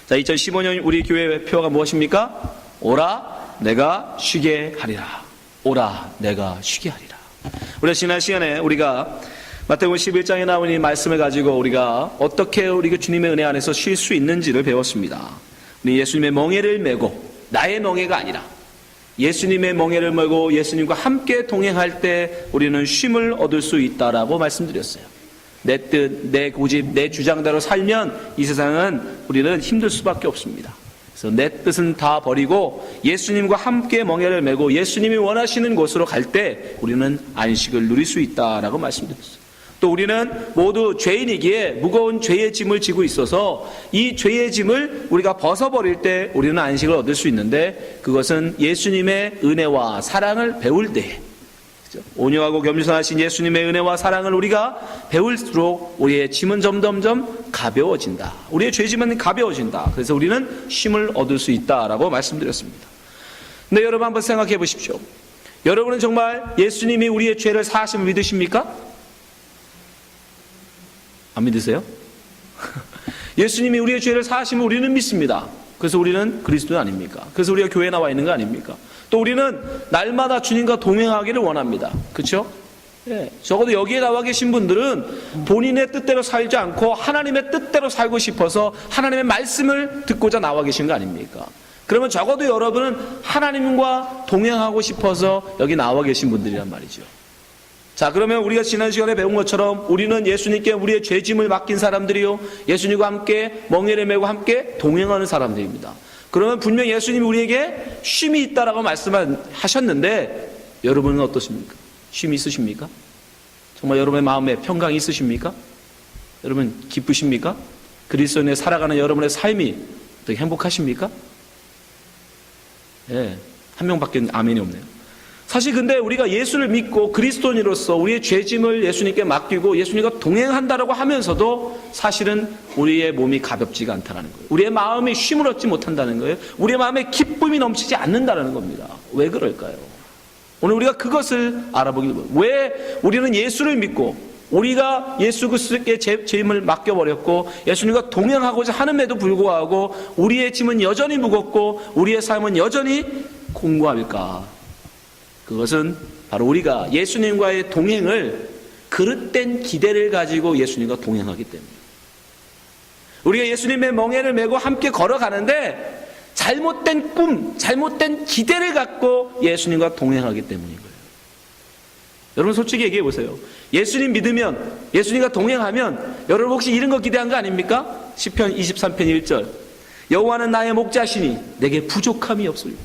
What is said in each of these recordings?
자, 2015년 우리 교회 표가 무엇입니까? 오라 내가 쉬게 하리라. 오라 내가 쉬게 하리라. 우리가 지난 시간에 우리가 마태복음 11장에 나온 이 말씀을 가지고 우리가 어떻게 우리가 주님의 은혜 안에서 쉴 수 있는지를 배웠습니다. 우리 예수님의 멍에를 메고, 나의 멍에가 아니라 예수님의 멍에를 메고 예수님과 함께 동행할 때 우리는 쉼을 얻을 수 있다라고 말씀드렸어요. 내 뜻, 내 고집, 내 주장대로 살면 이 세상은 우리는 힘들 수밖에 없습니다. 그래서 내 뜻은 다 버리고 예수님과 함께 멍에를 메고 예수님이 원하시는 곳으로 갈 때 우리는 안식을 누릴 수 있다라고 말씀드렸어요. 또 우리는 모두 죄인이기에 무거운 죄의 짐을 지고 있어서 이 죄의 짐을 우리가 벗어버릴 때 우리는 안식을 얻을 수 있는데, 그것은 예수님의 은혜와 사랑을 배울 때에, 온유하고 겸손하신 예수님의 은혜와 사랑을 우리가 배울수록 우리의 짐은 점점점 가벼워진다. 우리의 죄짐은 가벼워진다. 그래서 우리는 쉼을 얻을 수 있다라고 말씀드렸습니다. 근데 여러분 한번 생각해 보십시오. 여러분은 정말 예수님이 우리의 죄를 사하심을 믿으십니까? 안 믿으세요? 예수님이 우리의 죄를 사하시면 우리는 믿습니다. 그래서 우리는 그리스도 아닙니까? 그래서 우리가 교회에 나와 있는 거 아닙니까? 또 우리는 날마다 주님과 동행하기를 원합니다. 그렇죠? 예, 적어도 여기에 나와 계신 분들은 본인의 뜻대로 살지 않고 하나님의 뜻대로 살고 싶어서 하나님의 말씀을 듣고자 나와 계신 거 아닙니까? 그러면 적어도 여러분은 하나님과 동행하고 싶어서 여기 나와 계신 분들이란 말이죠. 자, 그러면 우리가 지난 시간에 배운 것처럼 우리는 예수님께 우리의 죄짐을 맡긴 사람들이요, 예수님과 함께 멍에를 메고 함께 동행하는 사람들입니다. 그러면 분명 예수님이 우리에게 쉼이 있다라고 말씀하셨는데 여러분은 어떠십니까? 쉼이 있으십니까? 정말 여러분의 마음에 평강이 있으십니까? 여러분 기쁘십니까? 그리스도인에 살아가는 여러분의 삶이 어떻게 행복하십니까? 예, 한 명밖에 아멘이 없네요. 사실 근데 우리가 예수를 믿고 그리스도인으로서 우리의 죄짐을 예수님께 맡기고 예수님과 동행한다라고 하면서도 사실은 우리의 몸이 가볍지가 않다는 거예요. 우리의 마음이 쉼을 얻지 못한다는 거예요. 우리의 마음에 기쁨이 넘치지 않는다는 겁니다. 왜 그럴까요? 오늘 우리가 그것을 알아보길 바랍니다. 왜 우리는 예수를 믿고 우리가 예수 그리스도께 죄임을 맡겨버렸고 예수님과 동행하고자 하는데도 불구하고 우리의 짐은 여전히 무겁고 우리의 삶은 여전히 공고할까? 그것은 바로 우리가 예수님과의 동행을 그릇된 기대를 가지고 예수님과 동행하기 때문에, 우리가 예수님의 멍에를 메고 함께 걸어가는데 잘못된 꿈, 잘못된 기대를 갖고 예수님과 동행하기 때문인 거예요. 여러분 솔직히 얘기해 보세요. 예수님 믿으면, 예수님과 동행하면 여러분 혹시 이런 거 기대한 거 아닙니까? 시편 23편 1절, 여호와는 나의 목자시니 내게 부족함이 없으리라.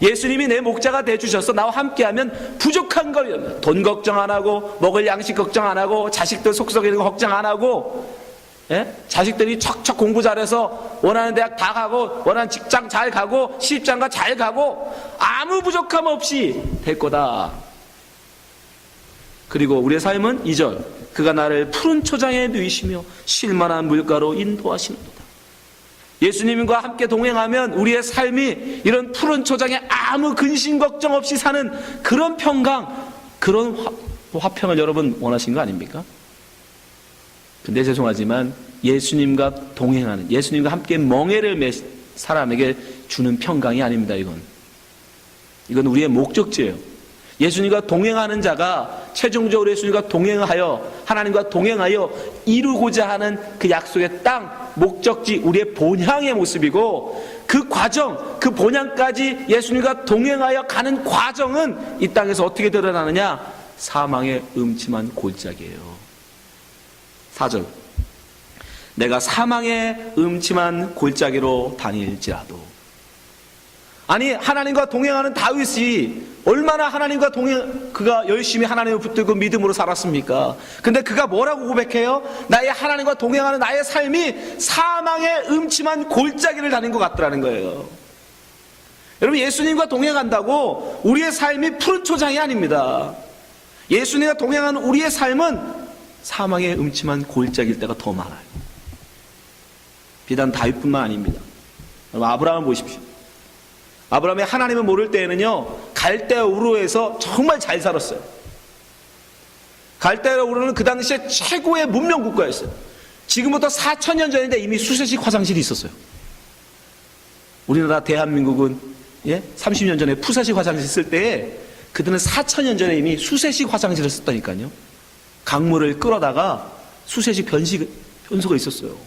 예수님이 내 목자가 되어주셔서 나와 함께하면 부족한 걸, 돈 걱정 안 하고 먹을 양식 걱정 안 하고 자식들 속썩이는 거 걱정 안 하고, 예? 자식들이 척척 공부 잘해서 원하는 대학 다 가고 원하는 직장 잘 가고 시집장가 잘 가고 아무 부족함 없이 될 거다. 그리고 우리의 삶은 2절, 그가 나를 푸른 초장에 누이시며 쉴만한 물가로 인도하시는도다. 예수님과 함께 동행하면 우리의 삶이 이런 푸른 초장에 아무 근심 걱정 없이 사는 그런 평강, 그런 화평을 여러분 원하신 거 아닙니까? 근데 죄송하지만 예수님과 동행하는, 예수님과 함께 멍에를 매 사람에게 주는 평강이 아닙니다. 이건 우리의 목적지예요. 예수님과 동행하는 자가 최종적으로 예수님과 동행하여 하나님과 동행하여 이루고자 하는 그 약속의 땅, 목적지, 우리의 본향의 모습이고, 그 과정, 그 본향까지 예수님과 동행하여 가는 과정은 이 땅에서 어떻게 드러나느냐? 사망의 음침한 골짜기예요. 4절, 내가 사망의 음침한 골짜기로 다닐지라도. 아니, 하나님과 동행하는 다윗이 얼마나 하나님과 그가 열심히 하나님을 붙들고 믿음으로 살았습니까? 근데 그가 뭐라고 고백해요? 나의 하나님과 동행하는 나의 삶이 사망의 음침한 골짜기를 다닌 것 같더라는 거예요. 여러분, 예수님과 동행한다고 우리의 삶이 푸른 초장이 아닙니다. 예수님과 동행하는 우리의 삶은 사망의 음침한 골짜기일 때가 더 많아요. 비단 다윗뿐만 아닙니다. 여러분, 아브라함을 보십시오. 아브라함이 하나님을 모를 때에는요, 갈대아 우르에서 정말 잘 살았어요. 갈대아 우르는 그 당시에 최고의 문명 국가였어요. 지금부터 4,000년 전인데 이미 수세식 화장실이 있었어요. 우리나라 대한민국은 30년 전에 푸사식 화장실 쓸 때에 그들은 4,000년 전에 이미 수세식 화장실을 썼다니까요. 강물을 끌어다가 수세식 변소가 있었어요.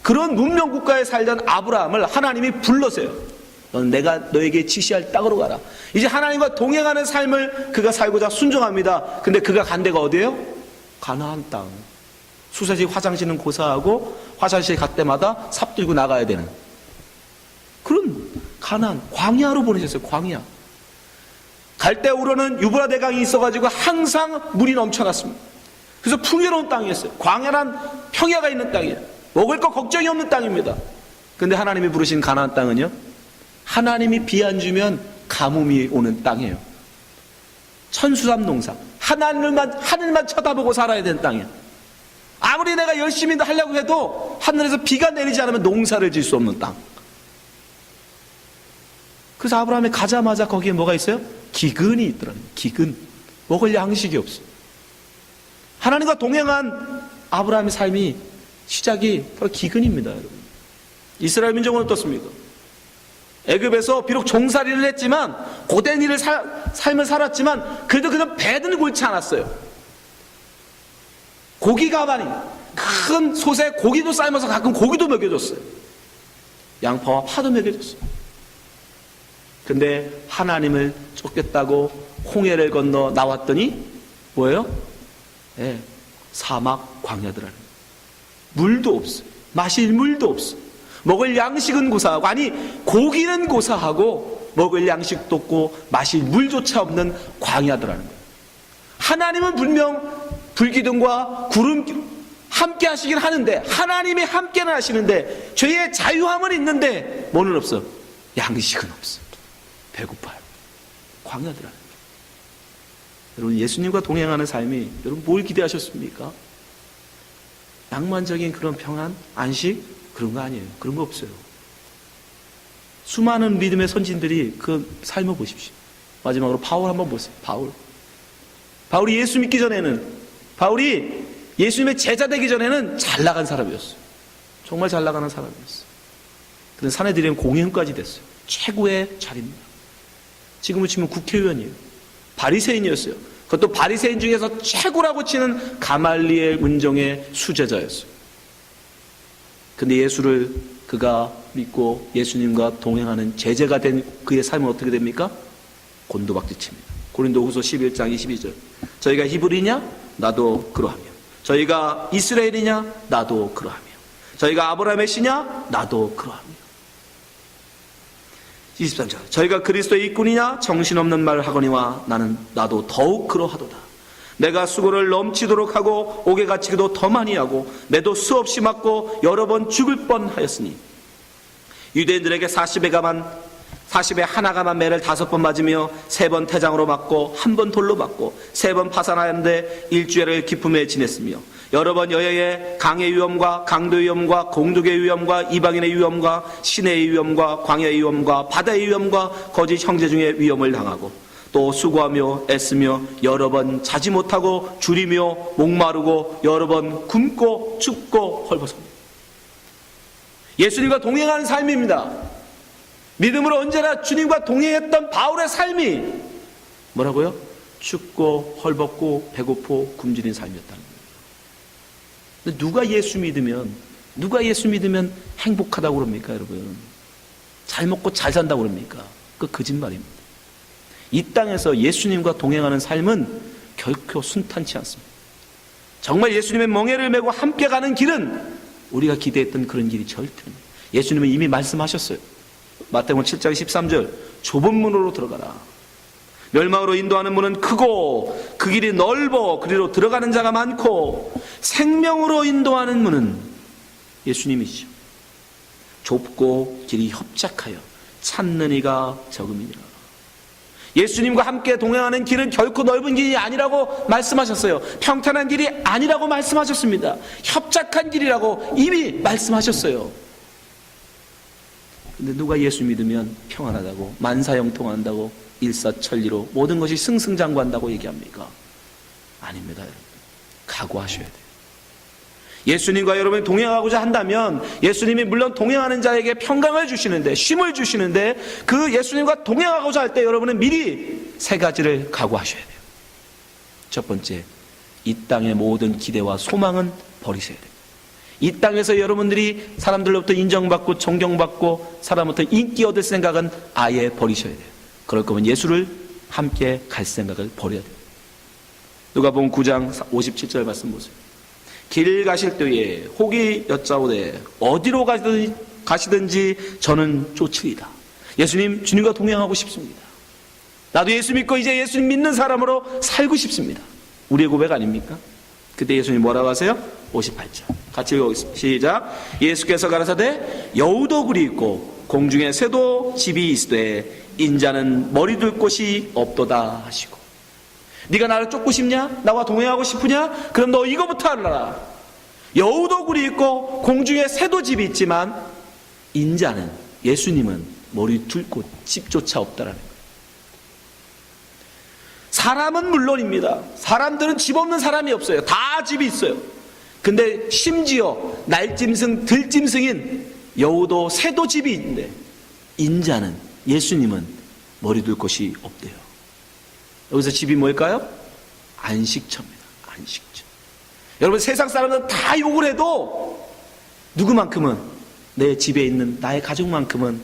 그런 문명 국가에 살던 아브라함을 하나님이 불러서요. 넌 내가 너에게 지시할 땅으로 가라. 이제 하나님과 동행하는 삶을 그가 살고자 순종합니다. 근데 그가 간 데가 어디예요? 가나안 땅. 수세식 화장실은 고사하고 화장실 갈 때마다 삽 들고 나가야 되는 그런 가나안, 광야로 보내셨어요. 광야. 갈대 우러는 유브라 대강이 있어가지고 항상 물이 넘쳐났습니다. 그래서 풍요로운 땅이었어요. 광야란 평야가 있는 땅이에요. 먹을 거 걱정이 없는 땅입니다. 근데 하나님이 부르신 가나안 땅은요, 하나님이 비 안 주면 가뭄이 오는 땅이에요. 천수삼 농사. 하늘만 쳐다보고 살아야 되는 땅이에요. 아무리 내가 열심히 하려고 해도 하늘에서 비가 내리지 않으면 농사를 지을 수 없는 땅. 그래서 아브라함이 가자마자 거기에 뭐가 있어요? 기근이 있더라고요. 기근. 먹을 양식이 없어. 하나님과 동행한 아브라함의 삶이 시작이 바로 기근입니다, 여러분. 이스라엘 민족은 어떻습니까? 애굽에서 비록 종살이를 했지만, 고된 일을 삶을 살았지만, 그래도 그냥 배는 골치 않았어요. 고기 가마니, 큰 솥에 고기도 삶아서 가끔 고기도 먹여줬어요. 양파와 파도 먹여줬어요. 근데 하나님을 쫓겠다고 홍해를 건너 나왔더니 뭐예요? 사막 광야더라는 거예요. 물도 없어요. 마실 물도 없어요. 먹을 양식은 고사하고, 아니 고기는 고사하고 먹을 양식도 없고 마실 물조차 없는 광야더라는 거예요. 하나님은 분명 불기둥과 구름 함께 하시긴 하는데, 하나님이 함께는 하시는데 죄의 자유함은 있는데 뭐는 없어? 양식은 없어. 배고파요. 광야더라는 거예요. 여러분, 예수님과 동행하는 삶이 여러분 뭘 기대하셨습니까? 낭만적인 그런 평안, 안식, 그런 거 아니에요. 그런 거 없어요. 수많은 믿음의 선진들이 그 삶을 보십시오. 마지막으로 바울 한번 보세요. 바울이 예수 믿기 전에는, 바울이 예수님의 제자 되기 전에는 잘 나간 사람이었어요. 정말 잘 나가는 사람이었어요. 그런데 사내들이는 공회원까지 됐어요. 최고의 자리입니다. 지금은 치면 국회의원이에요. 바리새인이었어요. 그것도 바리새인 중에서 최고라고 치는 가말리엘 문정의 수제자였어요. 근데 예수를 그가 믿고 예수님과 동행하는 제자가 된 그의 삶은 어떻게 됩니까? 곤두박질칩니다. 고린도후서 11장 22절. 저희가 히브리냐? 나도 그러하며. 저희가 이스라엘이냐? 나도 그러하며. 저희가 아브라함의 씨냐? 나도 그러하며. 23절. 저희가 그리스도의 일꾼이냐? 정신없는 말을 하거니와 나도 더욱 그러하도다. 내가 수고를 넘치도록 하고 옥에 갇히기도 더 많이 하고 매도 수없이 맞고 여러 번 죽을 뻔하였으니, 유대인들에게 40에 하나 감한 매를 5번 맞으며 3번 태장으로 맞고 1번 돌로 맞고 3번 파산하였는데 일주일을 기쁨에 지냈으며, 여러 번 여여의 강의 위험과 강도 위험과 공독의 위험과 이방인의 위험과 시내의 위험과 광야의 위험과 바다의 위험과 거짓 형제 중에 위험을 당하고, 또 수고하며 애쓰며 여러 번 자지 못하고 줄이며 목마르고 여러 번 굶고 춥고 헐벗습니다. 예수님과 동행하는 삶입니다. 믿음으로 언제나 주님과 동행했던 바울의 삶이 뭐라고요? 춥고 헐벗고 배고프고 굶주린 삶이었다는 거예요. 근데 누가 예수 믿으면 행복하다고 그럽니까, 여러분? 잘 먹고 잘 산다고 그럽니까? 그거 거짓말입니다. 이 땅에서 예수님과 동행하는 삶은 결코 순탄치 않습니다. 정말 예수님의 멍에를 메고 함께 가는 길은 우리가 기대했던 그런 길이 절대 아닙니다. 예수님은 이미 말씀하셨어요. 마태복음 7장 13절. 좁은 문으로 들어가라. 멸망으로 인도하는 문은 크고 그 길이 넓어 그리로 들어가는 자가 많고, 생명으로 인도하는 문은 예수님이시죠. 좁고 길이 협착하여 찾는 이가 적음이니라. 예수님과 함께 동행하는 길은 결코 넓은 길이 아니라고 말씀하셨어요. 평탄한 길이 아니라고 말씀하셨습니다. 협착한 길이라고 이미 말씀하셨어요. 근데 누가 예수 믿으면 평안하다고, 만사형통한다고, 일사천리로 모든 것이 승승장구한다고 얘기합니까? 아닙니다, 여러분. 각오하셔야 돼요. 예수님과 여러분이 동행하고자 한다면 예수님이 물론 동행하는 자에게 평강을 주시는데, 쉼을 주시는데, 그 예수님과 동행하고자 할 때 여러분은 미리 세 가지를 각오하셔야 돼요. 첫 번째, 이 땅의 모든 기대와 소망은 버리셔야 돼요. 이 땅에서 여러분들이 사람들로부터 인정받고 존경받고 사람부터 인기 얻을 생각은 아예 버리셔야 돼요. 그럴 거면 예수를 함께 갈 생각을 버려야 돼요. 누가복음 9장 57절 말씀 보세요. 길 가실 때에 혹이 여짜오되 어디로 가시든지 저는 쫓으리다. 예수님, 주님과 동행하고 싶습니다. 나도 예수 믿고 이제 예수님 믿는 사람으로 살고 싶습니다. 우리의 고백 아닙니까? 그때 예수님 뭐라고 하세요? 58절 같이 읽어보겠습니다. 시작. 예수께서 가라사대 여우도 굴이 있고 공중에 새도 집이 있으되 인자는 머리 둘 곳이 없도다 하시고. 네가 나를 쫓고 싶냐? 나와 동행하고 싶으냐? 그럼 너 이거부터 알아라. 여우도 굴이 있고 공중에 새도 집이 있지만 인자는, 예수님은 머리 둘 곳 집조차 없다라는 거예요. 사람은 물론입니다. 사람들은 집 없는 사람이 없어요. 다 집이 있어요. 근데 심지어 날짐승, 들짐승인 여우도 새도 집이 있는데 인자는, 예수님은 머리 둘 곳이 없대요. 여기서 집이 뭘까요? 안식처입니다. 안식처. 여러분, 세상 사람들은 다 욕을 해도 누구만큼은, 내 집에 있는 나의 가족만큼은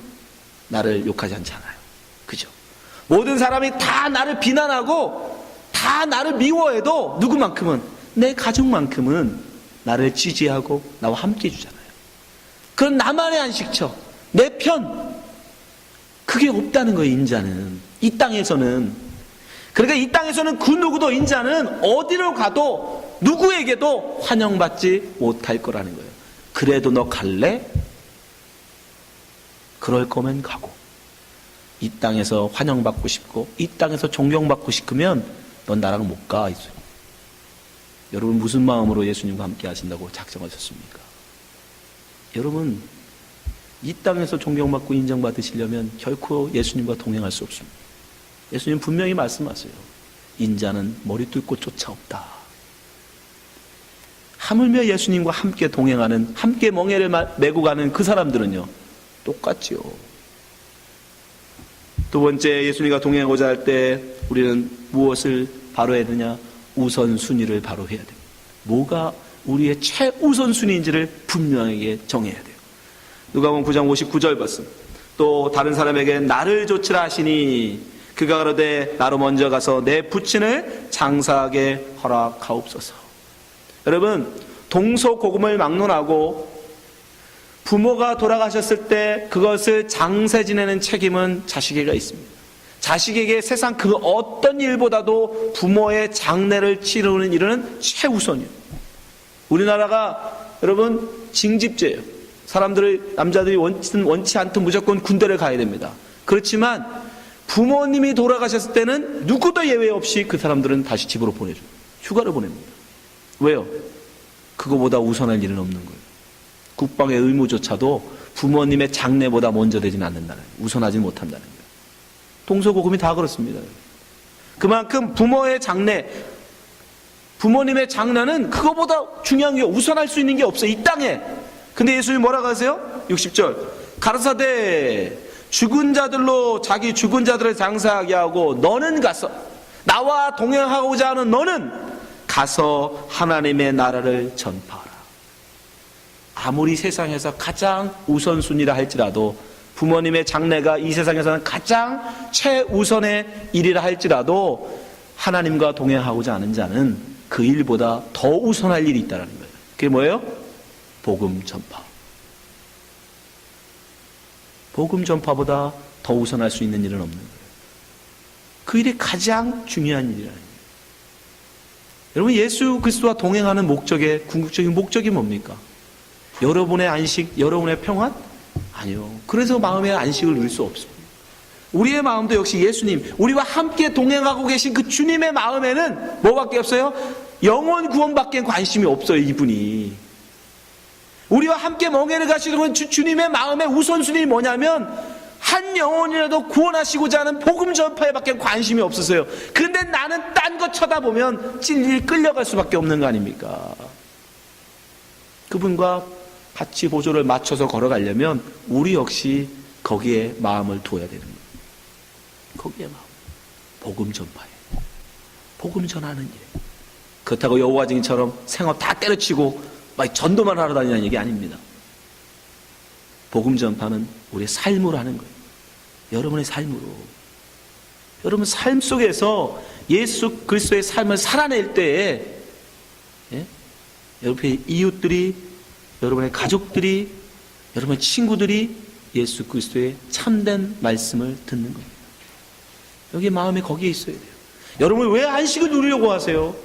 나를 욕하지 않잖아요. 그죠? 모든 사람이 다 나를 비난하고 다 나를 미워해도 누구만큼은, 내 가족만큼은 나를 지지하고 나와 함께 해주잖아요. 그건 나만의 안식처, 내 편, 그게 없다는 거예요. 인자는, 이 땅에서는. 그러니까 이 땅에서는 그 누구도, 인자는 어디로 가도 누구에게도 환영받지 못할 거라는 거예요. 그래도 너 갈래? 그럴 거면 가고, 이 땅에서 환영받고 싶고 이 땅에서 존경받고 싶으면 넌 나랑 못 가. 여러분, 무슨 마음으로 예수님과 함께 하신다고 작정하셨습니까? 여러분, 이 땅에서 존경받고 인정받으시려면 결코 예수님과 동행할 수 없습니다. 예수님 분명히 말씀하세요. 인자는 머리 뚫 곳조차 없다. 하물며 예수님과 함께 동행하는, 함께 멍에를 메고 가는 그 사람들은요, 똑같지요. 두 번째, 예수님과 동행하고자 할 때 우리는 무엇을 바로 해야 되냐? 우선순위를 바로 해야 됩니다. 뭐가 우리의 최우선순위인지를 분명하게 정해야 돼요. 누가복음 9장 59절 말씀. 또 다른 사람에게 나를 좇으라 하시니 그가 가로되 나로 먼저 가서 내 부친을 장사하게 허락하옵소서. 여러분, 동서고금을 막론하고 부모가 돌아가셨을 때 그것을 장사 지내는 책임은 자식에게 있습니다. 자식에게 세상 그 어떤 일보다도 부모의 장례를 치르는 일은 최우선이에요. 우리나라가 여러분 징집제예요. 사람들이, 남자들이 원치 않든 무조건 군대를 가야 됩니다. 그렇지만 부모님이 돌아가셨을 때는 누구도 예외 없이 그 사람들은 다시 집으로 보내줘요. 휴가를 보냅니다. 왜요? 그거보다 우선할 일은 없는 거예요. 국방의 의무조차도 부모님의 장례보다 먼저 되지는 않는다는 거예요. 우선하지 못한다는 거예요. 동서고금이 다 그렇습니다. 그만큼 부모의 장례, 부모님의 장례는 그거보다 중요한 게, 우선할 수 있는 게 없어요, 이 땅에. 근데 예수님이 뭐라고 하세요? 60절 가라사대 죽은 자들로 자기 죽은 자들을 장사하게 하고 너는 가서, 나와 동행하고자 하는 너는 가서 하나님의 나라를 전파하라. 아무리 세상에서 가장 우선순위라 할지라도, 부모님의 장례가 이 세상에서는 가장 최우선의 일이라 할지라도 하나님과 동행하고자 하는 자는 그 일보다 더 우선할 일이 있다는 거예요. 그게 뭐예요? 복음 전파. 복음 전파보다 더 우선할 수 있는 일은 없는 거예요. 그 일이 가장 중요한 일이라는 거예요. 여러분, 예수 그리스도와 동행하는 목적의 궁극적인 목적이 뭡니까? 여러분의 안식, 여러분의 평안? 아니요. 그래서 마음의 안식을 누릴 수 없습니다. 우리의 마음도 역시 예수님, 우리와 함께 동행하고 계신 그 주님의 마음에는 뭐밖에 없어요? 영혼 구원밖에 관심이 없어요, 이분이. 우리와 함께 멍에를 가시는 주님의 마음의 우선순위 뭐냐면 한 영혼이라도 구원하시고자 하는 복음 전파에 밖에 관심이 없으세요. 그런데 나는 딴 거 쳐다보면 찔릴 끌려갈 수밖에 없는 거 아닙니까? 그분과 같이 보조를 맞춰서 걸어가려면 우리 역시 거기에 마음을 두어야 되는 거예요. 거기에 마음. 복음 전파에. 복음 전하는 일. 그렇다고 여호와 증인처럼 생업 다 때려치고 막 전도만 하러 다니는 얘기 아닙니다. 복음 전파는 우리의 삶으로 하는 거예요. 여러분의 삶으로. 여러분 삶 속에서 예수 그리스도의 삶을 살아낼 때에 여러분의 이웃들이, 여러분의 가족들이, 여러분의 친구들이 예수 그리스도의 참된 말씀을 듣는 겁니다. 여기 마음이 거기에 있어야 돼요. 여러분 왜 안식을 누리려고 하세요?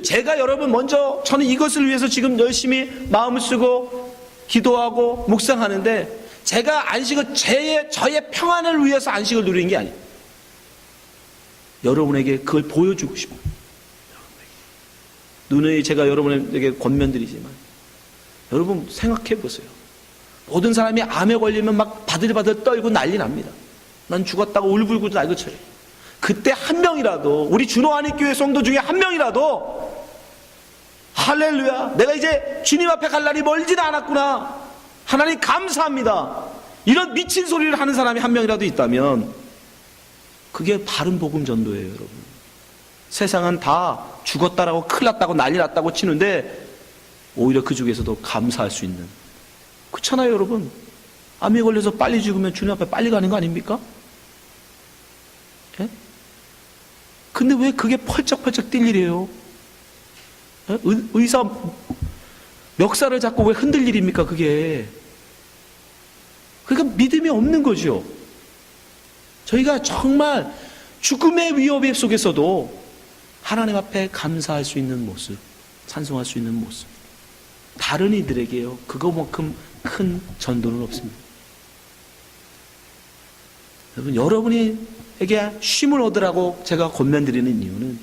제가 여러분 먼저 저는 이것을 위해서 지금 열심히 마음을 쓰고 기도하고 묵상하는데 제가 안식을 저의 평안을 위해서 안식을 누리는 게 아니에요. 여러분에게 그걸 보여주고 싶어요. 누누이 제가 여러분에게 권면드리지만 여러분 생각해 보세요. 모든 사람이 암에 걸리면 막 바들바들 떨고 난리 납니다. 난 죽었다고 울불고 날고 쳐요. 그때 한 명이라도 우리 준호안익 교회 성도 중에 한 명이라도 할렐루야 내가 이제 주님 앞에 갈 날이 멀지는 않았구나, 하나님 감사합니다, 이런 미친 소리를 하는 사람이 한 명이라도 있다면 그게 바른 복음 전도예요. 여러분 세상은 다 죽었다라고 큰일 났다고 난리 났다고 치는데 오히려 그 중에서도 감사할 수 있는, 그렇잖아요. 여러분 암에 걸려서 빨리 죽으면 주님 앞에 빨리 가는 거 아닙니까? 예? 근데 왜 그게 펄쩍펄쩍 뛸 일이에요? 예? 의사 멱살을 잡고 왜 흔들 일입니까 그게? 그러니까 믿음이 없는 거죠. 저희가 정말 죽음의 위협 속에서도 하나님 앞에 감사할 수 있는 모습, 찬송할 수 있는 모습, 다른 이들에게요 그거만큼 큰 전도는 없습니다. 여러분 여러분에게 쉼을 얻으라고 제가 권면드리는 이유는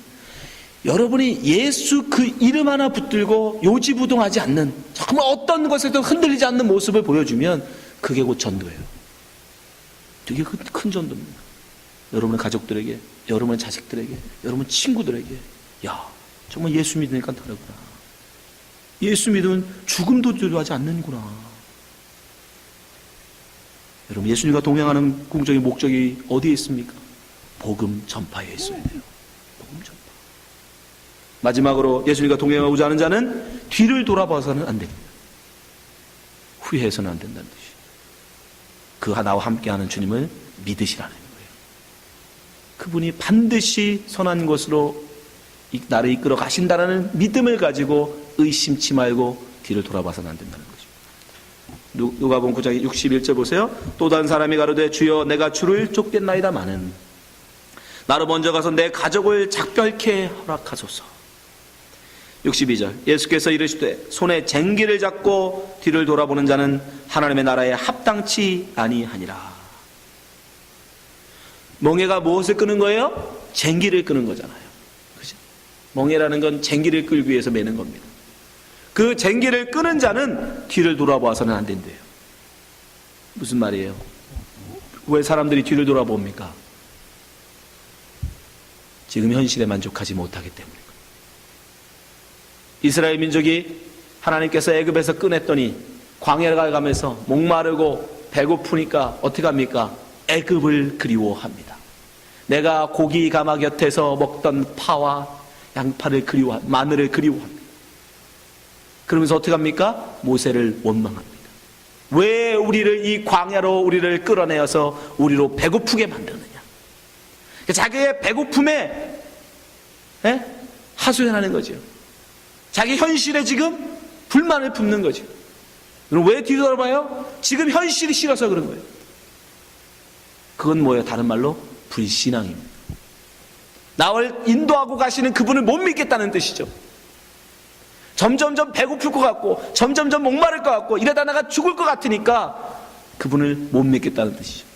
여러분이 예수 그 이름 하나 붙들고 요지부동하지 않는, 정말 어떤 것에도 흔들리지 않는 모습을 보여주면 그게 곧 전도예요. 되게 큰 전도입니다. 여러분의 가족들에게, 여러분의 자식들에게, 여러분 친구들에게, 야 정말 예수 믿으니까 다르구나, 예수 믿으면 죽음도 두려워하지 않는구나. 여러분 예수님과 동행하는 궁극적인 목적이 어디에 있습니까? 복음 전파에 있어야 돼요. 복음 전파. 마지막으로 예수님과 동행하고자 하는 자는 뒤를 돌아봐서는 안 됩니다. 후회해서는 안 된다는 뜻이에요. 그 나와 함께하는 주님을 믿으시라는 거예요. 그분이 반드시 선한 것으로 나를 이끌어 가신다는 믿음을 가지고 의심치 말고 뒤를 돌아봐서는 안 된다는 거죠. 누가복음 9장 61절 보세요. 또 다른 사람이 가로되 주여 내가 주를 쫓겠나이다마는 나로 먼저 가서 내 가족을 작별케 허락하소서. 62절 예수께서 이르시되 손에 쟁기를 잡고 뒤를 돌아보는 자는 하나님의 나라에 합당치 아니하니라. 멍에가 무엇을 끄는 거예요? 쟁기를 끄는 거잖아요. 그죠? 멍에라는 건 쟁기를 끌기 위해서 매는 겁니다. 그 쟁기를 끄는 자는 뒤를 돌아봐서는 안 된대요. 무슨 말이에요? 왜 사람들이 뒤를 돌아봅니까? 지금 현실에 만족하지 못하기 때문입니다. 이스라엘 민족이 하나님께서 애굽에서 꺼냈더니 광야를 가면서 목마르고 배고프니까 어떻게 합니까? 애굽을 그리워합니다. 내가 고기 가마 곁에서 먹던 파와 양파를 마늘을 그리워합니다. 그러면서 어떻게 합니까? 모세를 원망합니다. 왜 우리를 이 광야로 우리를 끌어내어서 우리로 배고프게 만드느냐. 자기의 배고픔에 하소연하는 거죠. 자기 현실에 지금 불만을 품는 거죠. 그럼 왜 뒤돌아봐요? 지금 현실이 싫어서 그런 거예요. 그건 뭐예요? 다른 말로 불신앙입니다. 나를 인도하고 가시는 그분을 못 믿겠다는 뜻이죠. 점점점 배고플 것 같고 점점점 목마를 것 같고 이러다 나가 죽을 것 같으니까 그분을 못 믿겠다는 뜻이죠.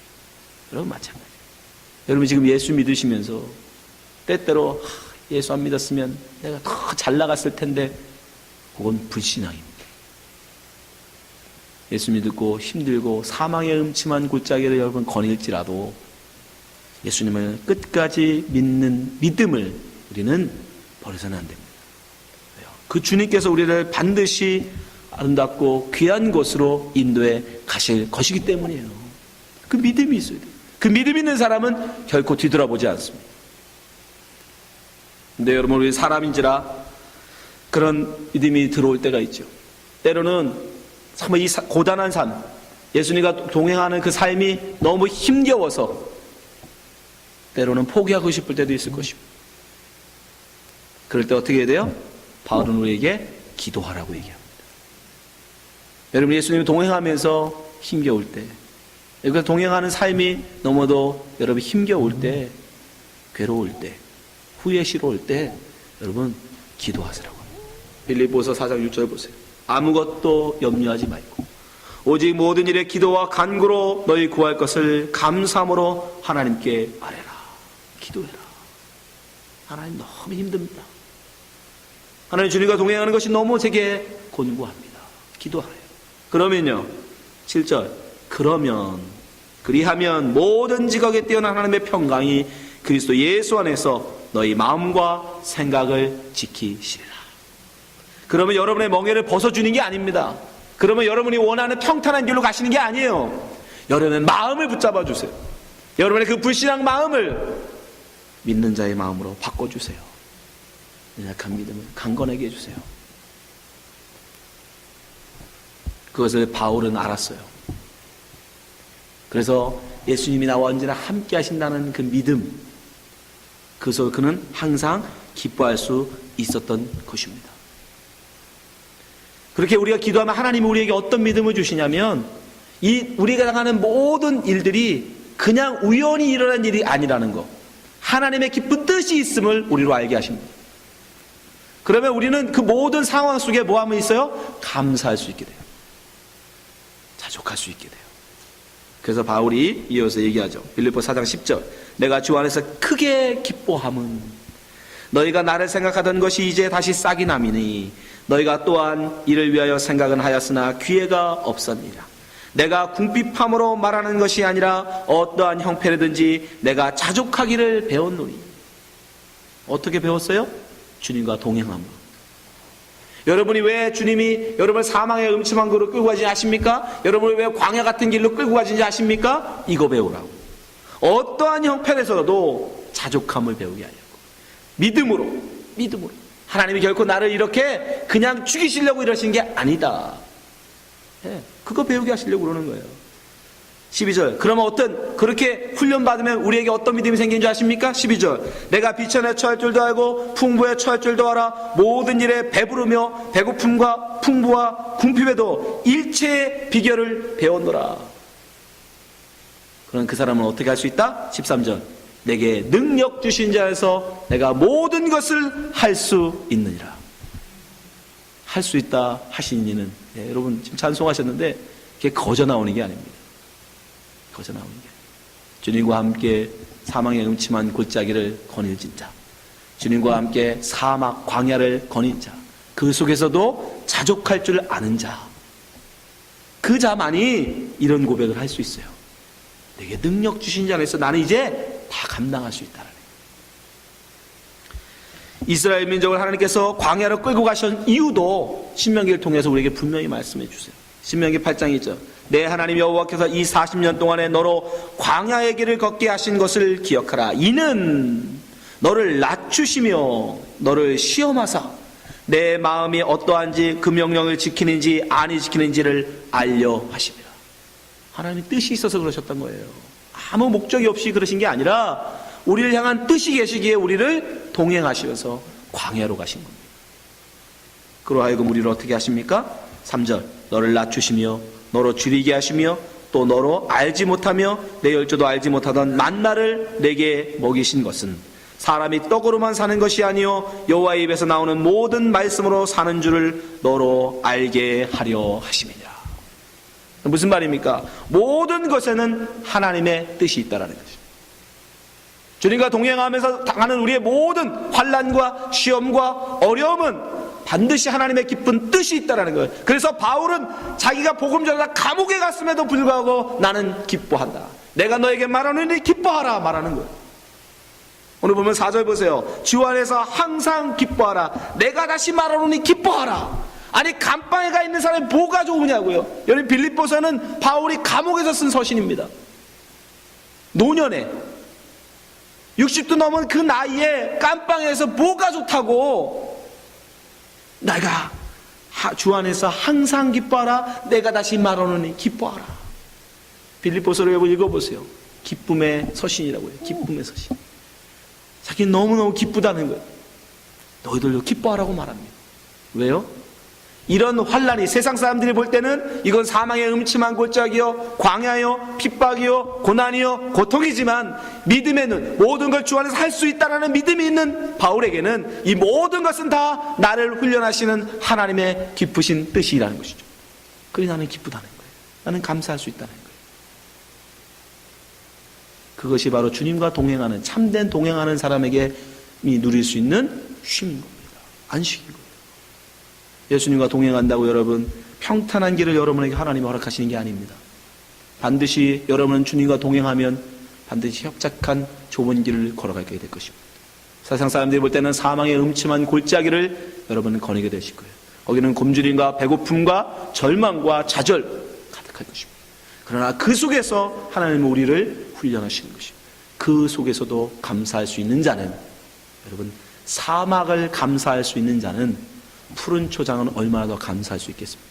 여러분 마찬가지예요. 여러분 지금 예수 믿으시면서 때때로 예수 안 믿었으면 내가 더 잘 나갔을 텐데 그건 불신앙입니다. 예수 믿고 힘들고 사망의 음침한 골짜기를 여러분 거닐지라도 예수님을 끝까지 믿는 믿음을 우리는 버려서는 안 됩니다. 왜요? 그 주님께서 우리를 반드시 아름답고 귀한 곳으로 인도해 가실 것이기 때문이에요. 그 믿음이 있어야 돼요. 그 믿음 있는 사람은 결코 뒤돌아보지 않습니다. 근데 여러분, 우리 사람인지라 그런 믿음이 들어올 때가 있죠. 때로는 정말 이 고단한 삶, 예수님과 동행하는 그 삶이 너무 힘겨워서 때로는 포기하고 싶을 때도 있을 것입니다. 그럴 때 어떻게 해야 돼요? 바울은 우리에게 기도하라고 얘기합니다. 여러분, 예수님이 동행하면서 힘겨울 때, 여기서 동행하는 삶이 너무도 여러분 힘겨울 때, 괴로울 때, 후회스러울 때 여러분 기도하시라고 합니다. 빌립보서 4장 6절 보세요. 아무것도 염려하지 말고 오직 모든 일에 기도와 간구로 너희 구할 것을 감사함으로 하나님께 아뢰라. 기도해라. 하나님 너무 힘듭니다. 하나님 주님과 동행하는 것이 너무 제게 곤고합니다. 기도하래요. 그러면요, 7절, 그리하면 모든 지각에 뛰어난 하나님의 평강이 그리스도 예수 안에서 너희 마음과 생각을 지키시리라. 그러면 여러분의 멍에를 벗어주는 게 아닙니다. 그러면 여러분이 원하는 평탄한 길로 가시는 게 아니에요. 여러분의 마음을 붙잡아 주세요. 여러분의 그 불신앙 마음을 믿는 자의 마음으로 바꿔주세요. 연약한 믿음을 강건하게 해주세요. 그것을 바울은 알았어요. 그래서 예수님이 나와 언제나 함께 하신다는 그 믿음, 그래서 그는 항상 기뻐할 수 있었던 것입니다. 그렇게 우리가 기도하면 하나님이 우리에게 어떤 믿음을 주시냐면, 우리가 당하는 모든 일들이 그냥 우연히 일어난 일이 아니라는 것, 하나님의 깊은 뜻이 있음을 우리로 알게 하십니다. 그러면 우리는 그 모든 상황 속에 뭐 하면 있어요? 감사할 수 있게 돼요. 자족할 수 있게 돼요. 그래서 바울이 이어서 얘기하죠. 빌립보 4장 10절, 내가 주 안에서 크게 기뻐함은 너희가 나를 생각하던 것이 이제 다시 싹이 남이니 너희가 또한 이를 위하여 생각은 하였으나 기회가 없었느니라. 내가 궁핍함으로 말하는 것이 아니라 어떠한 형편이든지 내가 자족하기를 배웠노니. 어떻게 배웠어요? 주님과 동행함으로. 여러분이 왜 주님이 여러분을 사망의 음침한 길로 끌고 가지 아십니까? 여러분을 왜 광야 같은 길로 끌고 가지는지 아십니까? 이거 배우라고. 어떠한 형편에서도 자족함을 배우게 하려고. 믿음으로. 하나님이 결코 나를 이렇게 그냥 죽이시려고 이러신 게 아니다. 그거 배우게 하시려고 그러는 거예요. 12절, 그러면 그렇게 훈련받으면 우리에게 어떤 믿음이 생기는 줄 아십니까? 12절, 내가 비천에 처할 줄도 알고 풍부에 처할 줄도 알아. 모든 일에 배부르며 배고픔과 풍부와 궁핍에도 일체의 비결을 배웠노라. 그럼 그 사람은 어떻게 할 수 있다? 13절, 내게 능력 주신 자에서 내가 모든 것을 할 수 있느니라. 할 수 있다 하신 이는, 여러분 지금 찬송하셨는데 그게 거저 나오는 게 아닙니다. 거저 나오는 게, 주님과 함께 사망의 음침한 골짜기를 거닐진 자, 주님과 함께 사막 광야를 거닌 자, 그 속에서도 자족할 줄 아는 자, 그 자만이 이런 고백을 할 수 있어요. 내게 능력 주신 자 안에서 나는 이제 다 감당할 수 있다는. 이스라엘 민족을 하나님께서 광야로 끌고 가신 이유도 신명기를 통해서 우리에게 분명히 말씀해 주세요. 신명기 8장 2절, 내 하나님 여호와께서 이 40년 동안에 너로 광야의 길을 걷게 하신 것을 기억하라. 이는 너를 낮추시며 너를 시험하사 내 마음이 어떠한지 그 명령을 지키는지 아니 지키는지를 알려 하십니다. 하나님의 뜻이 있어서 그러셨던 거예요. 아무 목적이 없이 그러신 게 아니라 우리를 향한 뜻이 계시기에 우리를 동행하시면서 광야로 가신 겁니다. 그러하여금 우리를 어떻게 하십니까? 3절, 너를 낮추시며 너로 줄이게 하시며 또 너로 알지 못하며 내 열조도 알지 못하던 만나를 내게 먹이신 것은 사람이 떡으로만 사는 것이 아니요 여호와의 입에서 나오는 모든 말씀으로 사는 줄을 너로 알게 하려 하심이니라. 무슨 말입니까? 모든 것에는 하나님의 뜻이 있다라는 것이죠. 주님과 동행하면서 당하는 우리의 모든 환난과 시험과 어려움은 반드시 하나님의 깊은 뜻이 있다는 거예요. 그래서 바울은 자기가 복음 전하다 감옥에 갔음에도 불구하고 나는 기뻐한다. 내가 너에게 말하노니 기뻐하라 말하는 거예요. 오늘 보면 4절 보세요. 주 안에서 항상 기뻐하라. 내가 다시 말하노니 기뻐하라. 아니, 감방에 가 있는 사람이 뭐가 좋으냐고요. 여러분, 빌립보서는 바울이 감옥에서 쓴 서신입니다. 노년에 60도 넘은 그 나이에 깜방에서 뭐가 좋다고. 내가 주 안에서 항상 기뻐하라. 내가 다시 말하노니 기뻐하라. 빌립보서를 여러분 읽어보세요. 기쁨의 서신이라고요. 기쁨의 서신. 자기는 너무너무 기쁘다는 거예요. 너희들도 기뻐하라고 말합니다. 왜요? 이런 환란이 세상 사람들이 볼 때는 이건 사망의 음침한 골짜기요, 광야요, 핍박이요, 고난이요, 고통이지만 믿음의 눈, 모든 걸 주 안에서 할 수 있다는 믿음이 있는 바울에게는 이 모든 것은 다 나를 훈련하시는 하나님의 기쁘신 뜻이라는 것이죠. 그래, 나는 기쁘다는 거예요. 나는 감사할 수 있다는 거예요. 그것이 바로 주님과 동행하는, 참된 동행하는 사람에게 누릴 수 있는 쉼인 겁니다. 안식인 거예요. 예수님과 동행한다고 여러분 평탄한 길을 여러분에게 하나님이 허락하시는 게 아닙니다. 반드시 여러분은 주님과 동행하면 반드시 협착한 좁은 길을 걸어가게 될 것입니다. 세상 사람들이 볼 때는 사망의 음침한 골짜기를 여러분은 거니게 되실 거예요. 거기는 굶주림과 배고픔과 절망과 좌절 가득할 것입니다. 그러나 그 속에서 하나님은 우리를 훈련하시는 것입니다. 그 속에서도 감사할 수 있는 자는, 여러분, 사막을 감사할 수 있는 자는 푸른 초장은 얼마나 더 감사할 수 있겠습니까?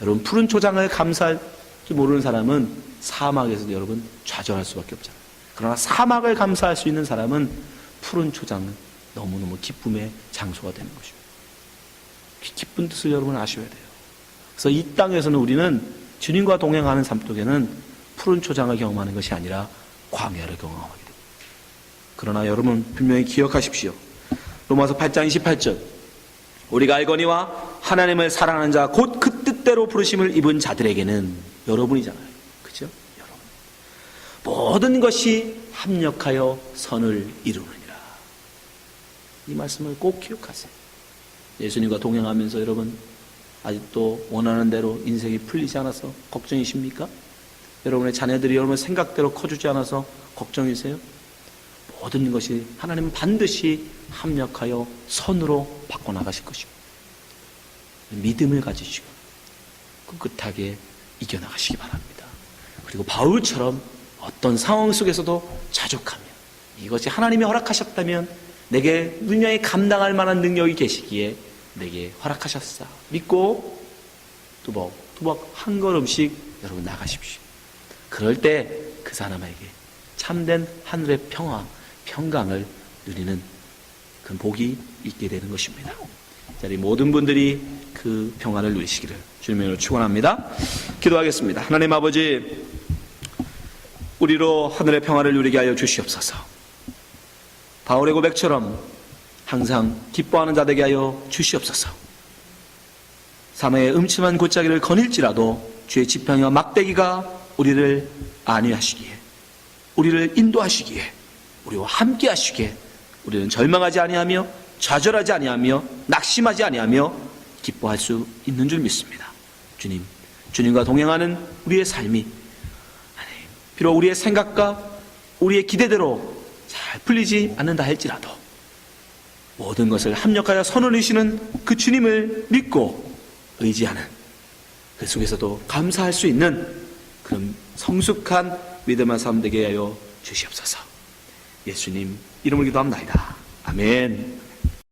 여러분, 푸른 초장을 감사할 줄 모르는 사람은 사막에서도 여러분 좌절할 수밖에 없잖아요. 그러나 사막을 감사할 수 있는 사람은 푸른 초장은 너무너무 기쁨의 장소가 되는 것입니다. 기쁜 뜻을 여러분 아셔야 돼요. 그래서 이 땅에서는 우리는 주님과 동행하는 삶 속에는 푸른 초장을 경험하는 것이 아니라 광야를 경험하게 됩니다. 그러나 여러분 분명히 기억하십시오. 로마서 8장 28절, 우리가 알거니와 하나님을 사랑하는 자 곧 그 뜻대로 부르심을 입은 자들에게는, 여러분이잖아요. 그죠? 여러분. 모든 것이 합력하여 선을 이루느니라. 이 말씀을 꼭 기억하세요. 예수님과 동행하면서 여러분 아직도 원하는 대로 인생이 풀리지 않아서 걱정이십니까? 여러분의 자녀들이 여러분의 생각대로 커주지 않아서 걱정이세요? 모든 것이 하나님은 반드시 합력하여 선으로 바꿔나가실 것입니다. 믿음을 가지시고 꿋꿋하게 이겨나가시기 바랍니다. 그리고 바울처럼 어떤 상황 속에서도 자족하며, 이것이 하나님이 허락하셨다면 내게 분명히 감당할 만한 능력이 계시기에 내게 허락하셨사 믿고 뚜벅뚜벅 한 걸음씩 여러분 나가십시오. 그럴 때 그 사람에게 참된 하늘의 평화, 평강을 누리는 그 복이 있게 되는 것입니다. 자, 우리 모든 분들이 그 평안을 누리시기를 주님으로 축원합니다. 기도하겠습니다. 하나님 아버지, 우리로 하늘의 평화를 누리게 하여 주시옵소서. 바울의 고백처럼 항상 기뻐하는 자 되게 하여 주시옵소서. 사망의 음침한 골짜기를 거닐지라도 주의 지팡이와 막대기가 우리를 안위하시기에, 우리를 인도하시기에, 우리와 함께 하시기에 우리는 절망하지 아니하며 좌절하지 아니하며 낙심하지 아니하며 기뻐할 수 있는 줄 믿습니다. 주님, 주님과 동행하는 우리의 삶이 비록 우리의 생각과 우리의 기대대로 잘 풀리지 않는다 할지라도 모든 것을 합력하여 선을 이시는 그 주님을 믿고 의지하는 그 속에서도 감사할 수 있는 그런 성숙한 믿음의 삶 되게 하여 주시옵소서. 예수님 이름으로 기도합니다. 아멘.